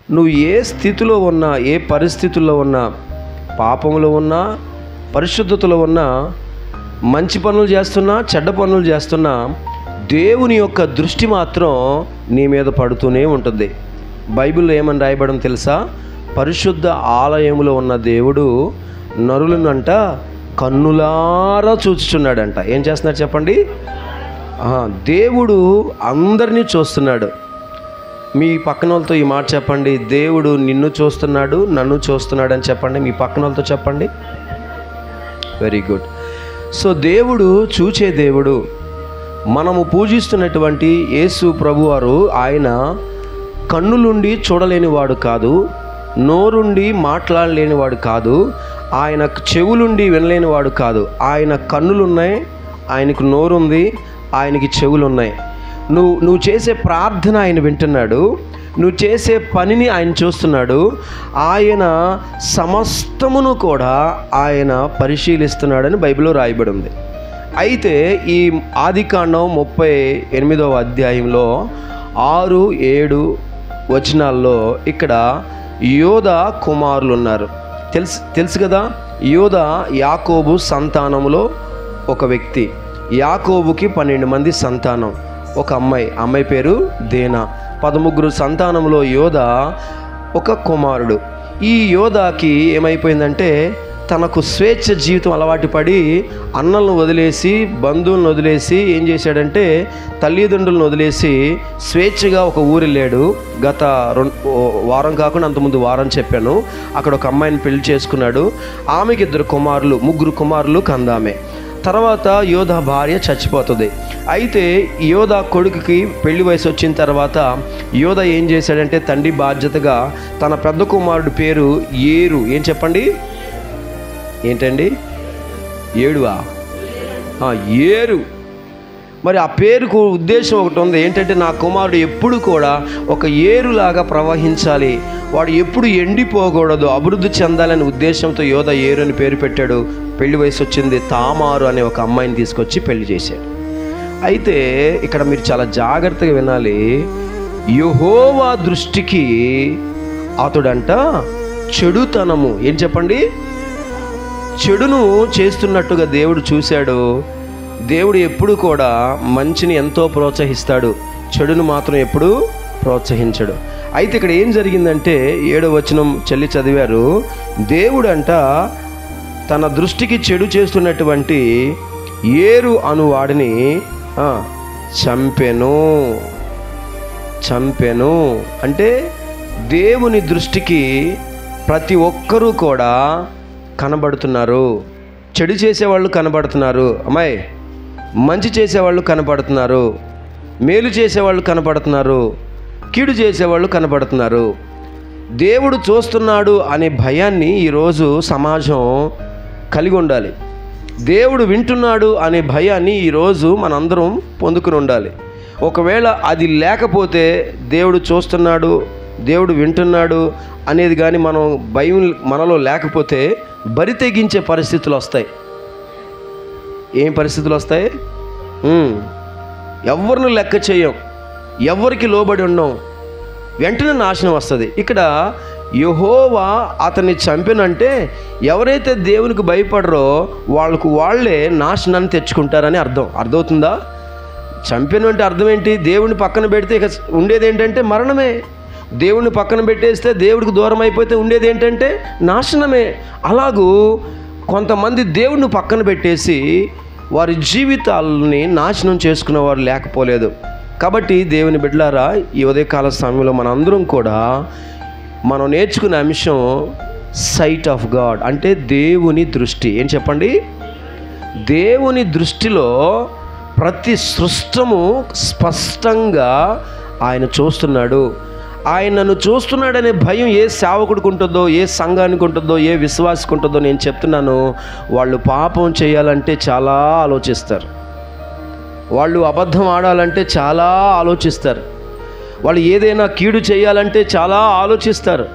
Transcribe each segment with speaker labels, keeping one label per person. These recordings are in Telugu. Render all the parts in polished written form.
Speaker 1: నువ్వు ఏ స్థితిలో ఉన్నా, ఏ పరిస్థితుల్లో ఉన్నా, పాపంలో ఉన్నా, పరిశుద్ధతలో ఉన్నా, మంచి పనులు చేస్తున్నా, చెడ్డ పనులు చేస్తున్నా, దేవుని యొక్క దృష్టి మాత్రం నీ మీద పడుతూనే ఉంటుంది. బైబిల్లో ఏమని రాయబడం తెలుసా? పరిశుద్ధ ఆలయంలో ఉన్న దేవుడు నరులనంట కన్నులారా చూచుచున్నాడంట. ఏం చేస్తున్నాడు చెప్పండి? దేవుడు అందరినీ చూస్తున్నాడు. మీ పక్కన వాళ్ళతో ఈ మాట చెప్పండి, దేవుడు నిన్ను చూస్తున్నాడు, నన్ను చూస్తున్నాడు అని చెప్పండి. మీ పక్కన వాళ్ళతో చెప్పండి. Very good. సో దేవుడు చూచే దేవుడు. మనము పూజిస్తున్నటువంటి యేసు ప్రభువారు ఆయన కన్నులుండి చూడలేనివాడు కాదు, నోరుండి మాట్లాడలేనివాడు కాదు, ఆయన చెవులుండి వినలేనివాడు కాదు. ఆయన కన్నులున్నాయి, ఆయనకు నోరుంది, ఆయనకి చెవులున్నాయి. నువ్వు చేసే ప్రార్థన ఆయన వింటున్నాడు, నువ్వు చేసే పనిని ఆయన చూస్తున్నాడు. ఆయన సమస్తమును కూడా ఆయన పరిశీలిస్తున్నాడని బైబిల్లో రాయబడి ఉంది. అయితే ఈ ఆదికాండం 38వ అధ్యాయంలో 6-7 వచనాల్లో ఇక్కడ యోదా కుమారులు ఉన్నారు. తెలుసు కదా, యోదా యాకోబు సంతానములో ఒక వ్యక్తి. యాకోబుకి 12 మంది సంతానం, ఒక అమ్మాయి పేరు దేనా. 13 సంతానంలో యోదా ఒక కుమారుడు. ఈ యోదాకి ఏమైపోయిందంటే తనకు స్వేచ్ఛ జీవితం అలవాటు పడి అన్నలను వదిలేసి, బంధువులను వదిలేసి ఏం చేశాడంటే తల్లిదండ్రులను వదిలేసి స్వేచ్ఛగా ఒక ఊరు వెళ్ళాడు. గత వారం కాకుండా అంతకుముందు వారం చెప్పాను. అక్కడ ఒక అమ్మాయిని పెళ్లి చేసుకున్నాడు. ఆమెకి 2 కుమారులు, 3 కుమారులు కందామే. తర్వాత యోధా భార్య చచ్చిపోతుంది. అయితే యోధా కొడుకుకి పెళ్లి వయసు వచ్చిన తర్వాత యోధా ఏం చేశాడంటే తండ్రి బాధ్యతగా తన పెద్ద కుమారుడు పేరు ఏరు. ఏం చెప్పండి? ఏంటండి? ఏరు. మరి ఆ పేరుకు ఉద్దేశం ఒకటి ఉంది. ఏంటంటే నా కుమారుడు ఎప్పుడు కూడా ఒక ఏరులాగా ప్రవహించాలి, వాడు ఎప్పుడు ఎండిపోకూడదు, అభివృద్ధి చెందాలనే ఉద్దేశంతో యోధా ఏరు అని పేరు పెట్టాడు. పెళ్లి వయసు వచ్చింది. తామారు అనే ఒక అమ్మాయిని తీసుకొచ్చి పెళ్లి చేశాడు. అయితే ఇక్కడ మీరు చాలా జాగ్రత్తగా వినాలి. యెహోవా దృష్టికి అతడంట చెడుతనము, ఏం చెప్పండి, చెడును చేస్తున్నట్టుగా దేవుడు చూశాడు. దేవుడు ఎప్పుడు కూడా మంచిని ఎంతో ప్రోత్సహిస్తాడు, చెడును మాత్రం ఎప్పుడు ప్రోత్సహించడు. అయితే ఇక్కడ ఏం జరిగిందంటే 7వ వచనం చెల్లి చదివారు. దేవుడు అంట తన దృష్టికి చెడు చేస్తున్నటువంటి ఏరు అను వాడిని చంపెను. అంటే దేవుని దృష్టికి ప్రతి ఒక్కరూ కూడా కనబడుతున్నారు. చెడు చేసేవాళ్ళు కనబడుతున్నారు, అమ్మాయి మంచి చేసేవాళ్ళు కనబడుతున్నారు, మేలు చేసేవాళ్ళు కనబడుతున్నారు, కీడు చేసేవాళ్ళు కనబడుతున్నారు. దేవుడు చూస్తున్నాడు అనే భయాన్ని ఈరోజు సమాజం కలిగి ఉండాలి. దేవుడు వింటున్నాడు అనే భయాన్ని ఈరోజు మనందరం పొందుకుని ఉండాలి. ఒకవేళ అది లేకపోతే, దేవుడు చూస్తున్నాడు, దేవుడు వింటున్నాడు అనేది కానీ మనం భయం మనలో లేకపోతే బరి తెగించే పరిస్థితులు వస్తాయి. ఏం పరిస్థితులు వస్తాయి? ఎవరిని లెక్క చేయం, ఎవరికి లోబడి ఉన్నాం, వెంటనే నాశనం వస్తుంది. ఇక్కడ యెహోవా అతన్ని చంపినంటే ఎవరైతే దేవునికి భయపడరో వాళ్ళే నాశనాన్ని తెచ్చుకుంటారని అర్థమవుతుందా? చంపినంటే అర్థం ఏంటి? దేవుని పక్కన పెడితే ఇక ఉండేది ఏంటంటే మరణమే. దేవుని పక్కన పెట్టేస్తే, దేవుడికి దూరం అయిపోతే ఉండేది ఏంటంటే నాశనమే. అలాగూ కొంతమంది దేవుడిని పక్కన పెట్టేసి వారి జీవితాలని నాశనం చేసుకునేవారు లేకపోలేదు. కాబట్టి దేవుని బిడ్డలారా, ఈ ఉదయకాల సమయంలో మనందరం కూడా మనం నేర్చుకునే అంశం సైట్ ఆఫ్ గాడ్, అంటే దేవుని దృష్టి. ఏం చెప్పండి? దేవుని దృష్టిలో ప్రతి సృష్టము స్పష్టంగా ఆయన చూస్తున్నాడు. ఆయనను చూస్తున్నాడనే భయం ఏ సేవకుడికి ఉంటుందో, ఏ సంఘానికి ఉంటుందో, ఏ విశ్వాసికి ఉంటుందో నేను చెప్తున్నాను. వాళ్ళు పాపం చేయాలంటే చాలా ఆలోచిస్తారు, వాళ్ళు అబద్ధం ఆడాలంటే చాలా ఆలోచిస్తారు, వాళ్ళు ఏదైనా కీడు చేయాలంటే చాలా ఆలోచిస్తారు.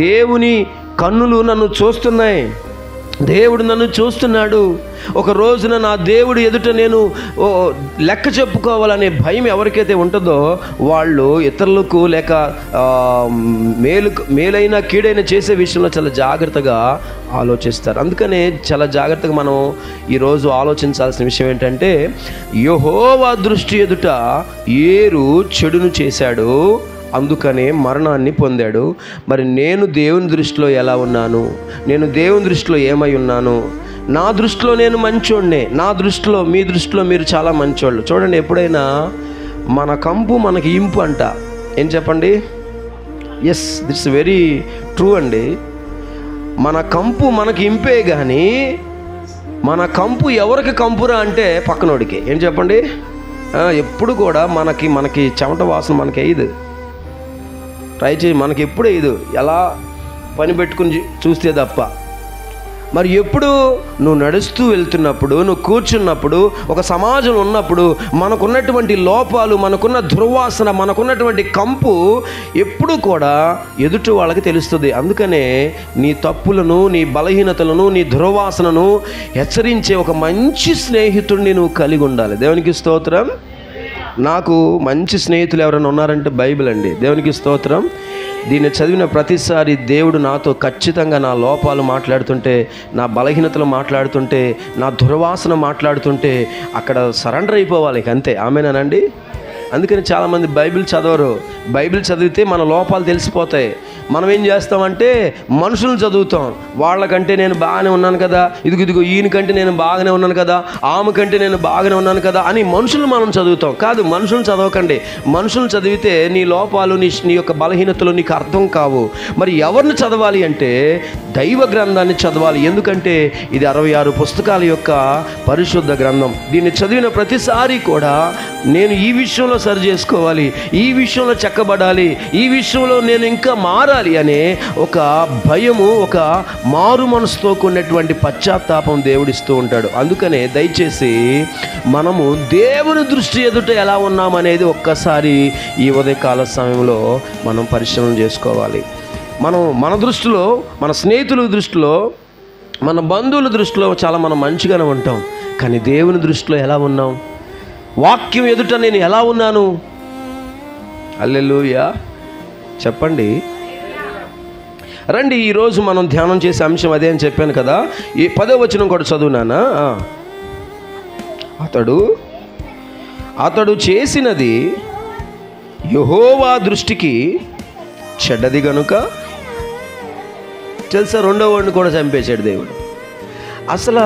Speaker 1: దేవుని కన్నులు నన్ను చూస్తున్నాయి, దేవుడు నన్ను చూస్తున్నాడు, ఒక రోజున నా దేవుడు ఎదుట నేను లెక్క చెప్పుకోవాలనే భయం ఎవరికైతే ఉంటుందో వాళ్ళు ఇతరులకు లేక మేలైన కీడైన చేసే విషయంలో చాలా జాగ్రత్తగా ఆలోచిస్తారు. అందుకనే చాలా జాగ్రత్తగా మనం ఈరోజు ఆలోచించాల్సిన విషయం ఏంటంటే, యెహోవా దృష్టి ఎదుట ఏరు చెడును చేశాడు, అందుకనే మరణాన్ని పొందాడు. మరి నేను దేవుని దృష్టిలో ఎలా ఉన్నాను? నేను దేవుని దృష్టిలో ఏమై ఉన్నాను? నా దృష్టిలో నేను మంచోడినే, నా దృష్టిలో మీ దృష్టిలో మీరు చాలా మంచోళ్ళు. చూడండి, ఎప్పుడైనా మన కంపు మనకి ఇంపు అంట. ఏం చెప్పండి? ఎస్, దిట్స్ వెరీ ట్రూ అండి. మన కంపు మనకి ఇంపే, కానీ మన కంపు ఎవరికి కంపురా అంటే పక్కనోడికి. ఏం చెప్పండి? ఎప్పుడు కూడా మనకి చెమట వాసన మనకి అయ్యదు. ట్రై చేయి, మనకి ఎప్పుడు వేయదు, ఎలా పని పెట్టుకుని చూస్తే తప్ప. మరి ఎప్పుడు నువ్వు నడుస్తూ వెళ్తున్నప్పుడు, నువ్వు కూర్చున్నప్పుడు, ఒక సమాజంలో ఉన్నప్పుడు మనకున్నటువంటి లోపాలు, మనకున్న దుర్వాసన, మనకున్నటువంటి కంపు ఎప్పుడు కూడా ఎదుటి వాళ్ళకి తెలుస్తుంది. అందుకనే నీ తప్పులను, నీ బలహీనతలను, నీ దుర్వాసనను హెచ్చరించే ఒక మంచి స్నేహితుడిని నువ్వు కలిగి ఉండాలి. దేవునికి స్తోత్రం. నాకు మంచి స్నేహితులు ఎవరైనా ఉన్నారంటే బైబిల్ అండి. దేవునికి స్తోత్రం. దీన్ని చదివిన ప్రతిసారి దేవుడు నాతో ఖచ్చితంగా నా లోపాలు మాట్లాడుతుంటే, నా బలహీనతలు మాట్లాడుతుంటే, నా దుర్వాసన మాట్లాడుతుంటే అక్కడ సరెండర్ అయిపోవాలి, అంతే. ఆమేనండి. అందుకని చాలామంది బైబిల్ చదవరు. బైబిల్ చదివితే మన లోపాలు తెలిసిపోతాయి. మనం ఏం చేస్తామంటే మనుషులను చదువుతాం. వాళ్ళకంటే నేను బాగానే ఉన్నాను కదా, ఇదిగో ఈయనకంటే నేను బాగానే ఉన్నాను కదా, ఆమె కంటే నేను బాగానే ఉన్నాను కదా అని మనుషులు మనం చదువుతాం. కాదు, మనుషులను చదవకండి. మనుషులను చదివితే నీ లోపాలు, నీ యొక్క బలహీనతలు నీకు అర్థం కావు. మరి ఎవరిని చదవాలి అంటే దైవ గ్రంథాన్ని చదవాలి. ఎందుకంటే ఇది 66 పుస్తకాల యొక్క పరిశుద్ధ గ్రంథం. దీన్ని చదివిన ప్రతిసారి కూడా నేను ఈ విషయంలో సరి చేసుకోవాలి, ఈ విషయంలో చెక్కబడాలి, ఈ విషయంలో నేను ఇంకా మారాలి అనే ఒక భయము, ఒక మారు మనసుతో కూడినటువంటి పశ్చాత్తాపం దేవుడిస్తూ ఉంటాడు. అందుకనే దయచేసి మనము దేవుని దృష్టి ఎదుట ఎలా ఉన్నామనేది ఒక్కసారి ఈ ఉదయకాల సమయంలో మనం పరిశీలన చేసుకోవాలి. మన దృష్టిలో, మన స్నేహితుల దృష్టిలో, మన బంధువుల దృష్టిలో చాలా మనం మంచిగానే ఉంటాం. కానీ దేవుని దృష్టిలో ఎలా ఉన్నాం? వాక్యం ఎదుట నేను ఎలా ఉన్నాను? హల్లెలూయా చెప్పండి. రండి, ఈరోజు మనం ధ్యానం చేసే అంశం అదే అని చెప్పాను కదా. ఈ 10వ వచనం కూడా చదువునానా. అతడు చేసినది యెహోవా దృష్టికి చెడ్డది గనుక తెలుసా, 2వ వాడిని కూడా చంపేశాడు దేవుడు. అసలు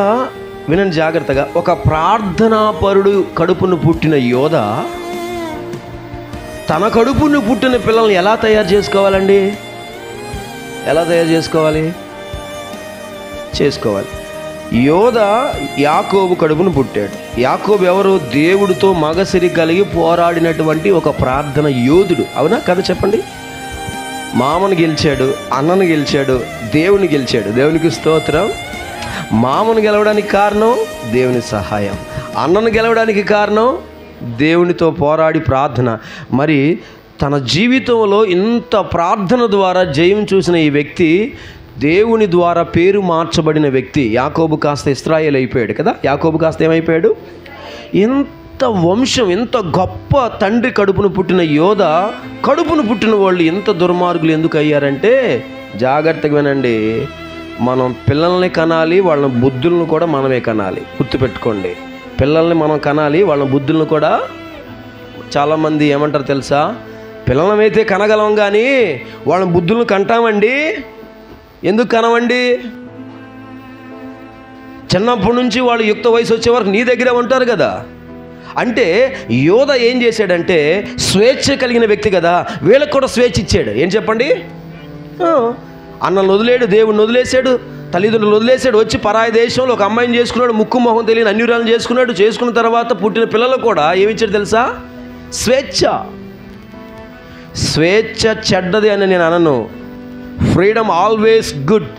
Speaker 1: వినండి జాగ్రత్తగా, ఒక ప్రార్థనాపరుడు కడుపును పుట్టిన యోధ తన కడుపును పుట్టిన పిల్లల్ని ఎలా తయారు చేసుకోవాలండి? ఎలా తయారు చేసుకోవాలి? యోధ యాకోబు కడుపును పుట్టాడు. యాకోబు ఎవరు? దేవుడితో మగసిరి కలిగి పోరాడినటువంటి ఒక ప్రార్థన యోధుడు. అవునా కదా చెప్పండి? మామను గెలిచాడు, అన్నను గెలిచాడు, దేవుని గెలిచాడు. దేవునికి స్తోత్రం. మామను గెలవడానికి కారణం దేవుని సహాయం, అన్నను గెలవడానికి కారణం దేవునితో పోరాడి ప్రార్థన. మరి తన జీవితంలో ఇంత ప్రార్థన ద్వారా జయం చూసిన ఈ వ్యక్తి దేవుని ద్వారా పేరు మార్చబడిన వ్యక్తి. యాకోబు కాస్త ఇశ్రాయేలు అయిపోయాడు కదా. యాకోబు కాస్త ఏమైపోయాడు? ఎంత వంశం, ఎంత గొప్ప తండ్రి కడుపును పుట్టిన యోధ కడుపును పుట్టిన వాళ్ళు ఎంత దుర్మార్గులు ఎందుకు అయ్యారంటే, జాగ్రత్తగా వినండి, మనం పిల్లల్ని కనాలి, వాళ్ళ బుద్ధులను కూడా మనమే కనాలి. గుర్తుపెట్టుకోండి, పిల్లల్ని మనం కనాలి, వాళ్ళ బుద్ధులను కూడా. చాలామంది ఏమంటారు తెలుసా, పిల్లలమైతే కనగలం కానీ వాళ్ళ బుద్ధులను కంటామండి. ఎందుకు కనవండి? చిన్నప్పటి నుంచి వాళ్ళు యుక్త వయసు వచ్చే వరకు నీ దగ్గరే ఉంటారు కదా. అంటే యోధ ఏం చేశాడంటే స్వేచ్ఛ కలిగిన వ్యక్తి కదా, వీళ్ళకి కూడా స్వేచ్ఛ ఇచ్చాడు. ఏం చెప్పండి? అన్నను వదిలేడు, దేవుడిని వదిలేశాడు, తల్లిదండ్రులు వదిలేశాడు, వచ్చి పరాయి దేశంలో ఒక అమ్మాయిని చేసుకున్నాడు, ముక్కు మొహం తెలియని అన్యురాలను చేసుకున్నాడు. చేసుకున్న తర్వాత పుట్టిన పిల్లలు కూడా ఏమిచ్చాడు తెలుసా? స్వేచ్ఛ. స్వేచ్ఛ చెడ్డది అని నేను అనను. Freedom always good.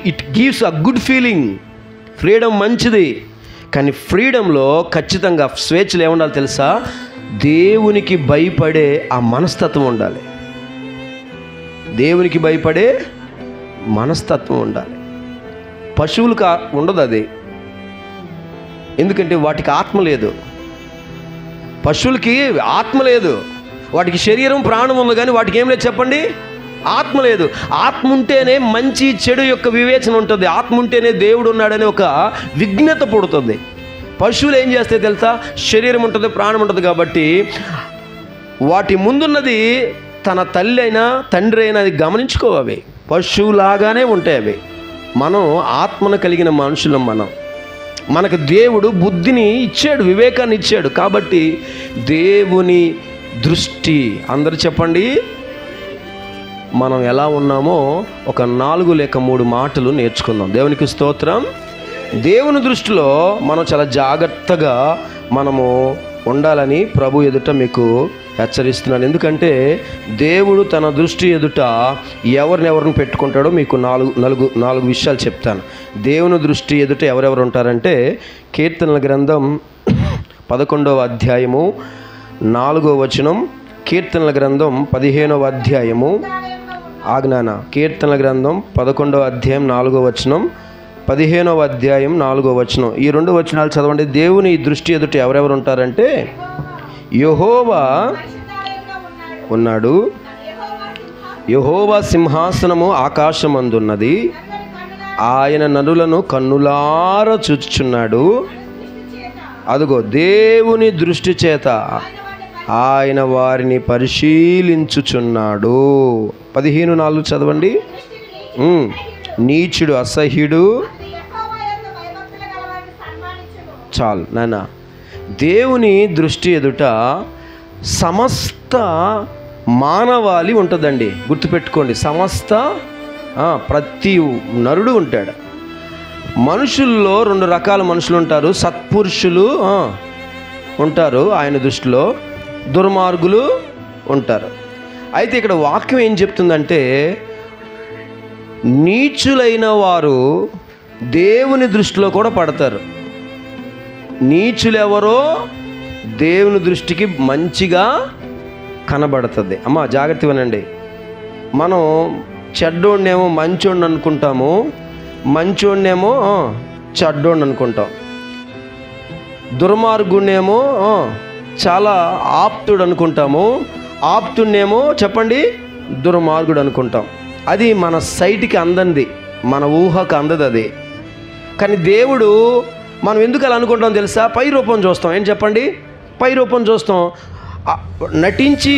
Speaker 1: It gives a good feeling. Freedom మంచిది, కానీ ఫ్రీడంలో ఖచ్చితంగా స్వేచ్ఛలు ఏముండాలి తెలుసా? దేవునికి భయపడే ఆ మనస్తత్వం ఉండాలి. దేవునికి భయపడే మనస్తత్వం ఉండాలి. పశువులకు ఉండదు అది, ఎందుకంటే వాటికి ఆత్మ లేదు. పశువులకి ఆత్మ లేదు, వాటికి శరీరం ప్రాణం ఉంది, కానీ వాటికి ఏం లేదు చెప్పండి, ఆత్మ లేదు. ఆత్మ ఉంటేనే మంచి చెడు యొక్క వివేచన ఉంటుంది, ఆత్మ ఉంటేనే దేవుడు ఉన్నాడనే ఒక విజ్ఞత పుడుతుంది. పశువులు ఏం చేస్తాయి తెలుసా, శరీరం ఉంటుంది, ప్రాణం ఉంటుంది, కాబట్టి వాటి ముందున్నది తన తల్లి అయినా తండ్రి అయినా అది గమనించుకోవు. అవి పశువులాగానే ఉంటాయి అవి. మనం ఆత్మను కలిగిన మనుషులం. మనకు దేవుడు బుద్ధిని ఇచ్చాడు, వివేకాన్ని ఇచ్చాడు. కాబట్టి దేవుని దృష్టి, అందరూ చెప్పండి, మనం ఎలా ఉన్నామో ఒక 4 లేక 3 మాటలు నేర్చుకుందాం. దేవునికి స్తోత్రం. దేవుని దృష్టిలో మనం చాలా జాగ్రత్తగా మనము ఉండాలని ప్రభు ఎదుట మీకు హెచ్చరిస్తున్నాను. ఎందుకంటే దేవుడు తన దృష్టి ఎదుట ఎవరిని పెట్టుకుంటాడో మీకు 4 విషయాలు చెప్తాను. దేవుని దృష్టి ఎదుట ఎవరెవరు ఉంటారంటే, కీర్తనల గ్రంథం 11వ అధ్యాయము 4వ వచనం, కీర్తనల గ్రంథం 15వ అధ్యాయము కీర్తనల గ్రంథం 11వ అధ్యాయం 4వ వచనం, 15వ అధ్యాయం 4వ వచనం. ఈ 2 వచనాలు చదవండి. దేవుని దృష్టి ఎదుట ఎవరెవరు ఉంటారంటే, యెహోవా ఉన్నాడు, యెహోవా సింహాసనము ఆకాశమందున్నది, ఆయన నరులను కన్నులార చూచుచున్నాడు. అదుగో దేవుని దృష్టి చేత ఆయన వారిని పరిశీలించుచున్నాడు. 15:4 చదవండి. నీచుడు అసహ్యుడు, చాలు నాన్న. దేవుని దృష్టి ఎదుట సమస్త మానవాళి ఉంటుందండి, గుర్తుపెట్టుకోండి. ప్రతి నరుడు ఉంటాడు. మనుషుల్లో 2 రకాల మనుషులు ఉంటారు. సత్పురుషులు ఉంటారు ఆయన దృష్టిలో, దుర్మార్గులు ఉంటారు. అయితే ఇక్కడ వాక్యం ఏం చెప్తుందంటే, నీచులైన వారు దేవుని దృష్టిలో కూడా పడతారు. నీచులెవరో దేవుని దృష్టికి మంచిగా కనబడుతుంది. అమ్మ జాగ్రత్త వినండి. మనం చెడ్డోడినేమో మంచోడిని అనుకుంటాము, మంచోడినేమో చెడ్డోడిని అనుకుంటాం, దుర్మార్గుడినేమో చాలా ఆప్తుడు అనుకుంటాము, ఆప్తుడినేమో చెప్పండి దుర్మార్గుడు అనుకుంటాం. అది మన సైట్కి అందంది, మన ఊహకు అందదు అది. కానీ దేవుడు, మనం ఎందుకు అలా అనుకుంటాం తెలుసా, పై రూపం చూస్తాం. ఏం చెప్పండి, పై రూపం చూస్తాం. నటించి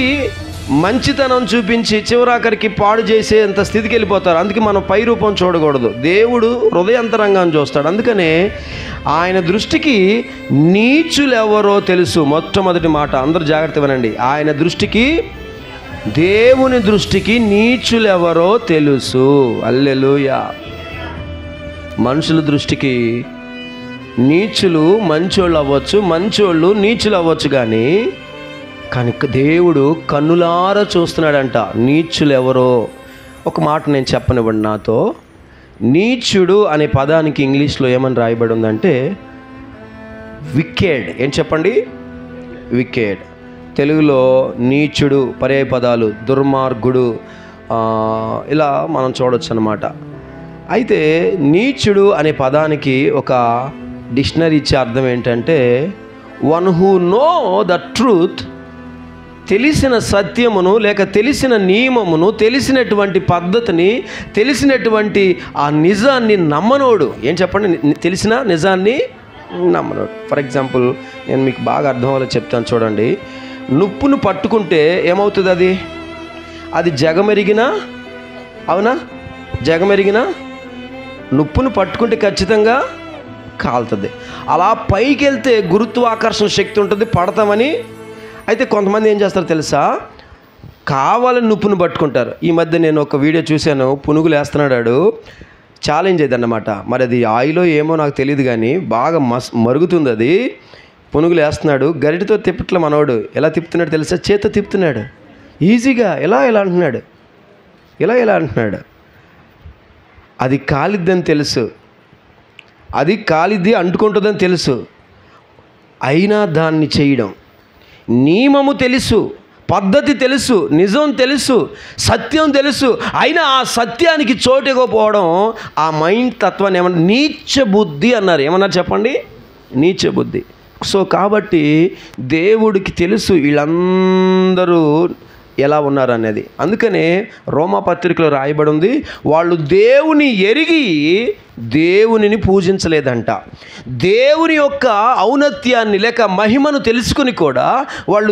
Speaker 1: మంచితనం చూపించి చివరాఖరికి పాడు చేసేంత స్థితికి వెళ్ళిపోతారు. అందుకే మనం పై రూపం చూడకూడదు. దేవుడు హృదయాంతరంగాన్ని చూస్తాడు. అందుకనే ఆయన దృష్టికి నీచులెవరో తెలుసు. మొట్టమొదటి మాట, అందరూ జాగ్రత్త వినండి. ఆయన దృష్టికి, దేవుని దృష్టికి నీచులెవరో తెలుసు. హల్లెలూయా. మనుషుల దృష్టికి నీచులు మంచోళ్ళు అవ్వచ్చు, మంచోళ్ళు నీచులు అవ్వచ్చు, కానీ దేవుడు కన్నులారా చూస్తున్నాడంట నీచులు ఎవరో. ఒక మాట నేను చెప్పనివ్వండి నాతో. నీచుడు అనే పదానికి ఇంగ్లీష్లో ఏమని రాయబడి ఉందంటే వికెడ్. ఏం చెప్పండి, వికెడ్. తెలుగులో నీచుడు పర్యాయ పదాలు దుర్మార్గుడు, ఇలా మనం చూడొచ్చు అన్నమాట. అయితే నీచుడు అనే పదానికి ఒక డిక్షనరీ ఇచ్చే అర్థం ఏంటంటే, one who know the truth, తెలిసిన సత్యమును లేక తెలిసిన నియమమును, తెలిసినటువంటి పద్ధతిని, తెలిసినటువంటి ఆ నిజాన్ని నమ్మనోడు. ఏం చెప్పండి, తెలిసిన నిజాన్ని నమ్మనోడు. ఫర్ ఎగ్జాంపుల్ నేను మీకు బాగా అర్థం అవ్వాలో చెప్తాను చూడండి. నుప్పును పట్టుకుంటే ఏమవుతుంది, అది జగమెరిగిన, అవునా, జగమెరిగిన నుప్పును పట్టుకుంటే ఖచ్చితంగా కాలుతుంది. అలా పైకి వెళ్తే గురుత్వాకర్షణ శక్తి ఉంటుంది, పడతామని. అయితే కొంతమంది ఏం చేస్తారో తెలుసా, కావాలని నుప్పును పట్టుకుంటారు. ఈ మధ్య నేను ఒక వీడియో చూశాను, పునుగులు వేస్తున్నాడు, ఛాలెంజ్ అన్నమాట. మరి అది ఆయిలో ఏమో నాకు తెలియదు, కానీ బాగా మరుగుతుంది అది. పునుగులు వేస్తున్నాడు, గరిటతో తిప్పట్ల మనోడు ఎలా తిప్పుతున్నాడు తెలుసా, చేత తిప్పుతున్నాడు ఈజీగా. ఎలా అంటున్నాడు, ఎలా అంటున్నాడు. అది కాలిద్దని తెలుసు, అది కాలిద్ది అంటుకుంటుందని తెలుసు, అయినా దాన్ని చేయడం. నియమము తెలుసు, పద్ధతి తెలుసు, నిజం తెలుసు, సత్యం తెలుసు, అయినా ఆ సత్యానికి చోటు ఇవ్వకపోవడం ఆ మైండ్ తత్వాన్ని ఏమన్నా నీచ బుద్ధి అన్నారు. ఏమన్నారు చెప్పండి? నీచ బుద్ధి. సో కాబట్టి దేవుడికి తెలుసు వీళ్ళందరూ ఎలా ఉన్నారు అనేది. అందుకనే రోమాపత్రికలో రాయబడి ఉంది, వాళ్ళు దేవుని ఎరిగి దేవునిని పూజించలేదంట. దేవుని యొక్క ఔన్నత్యాన్ని లేక మహిమను తెలుసుకుని కూడా వాళ్ళు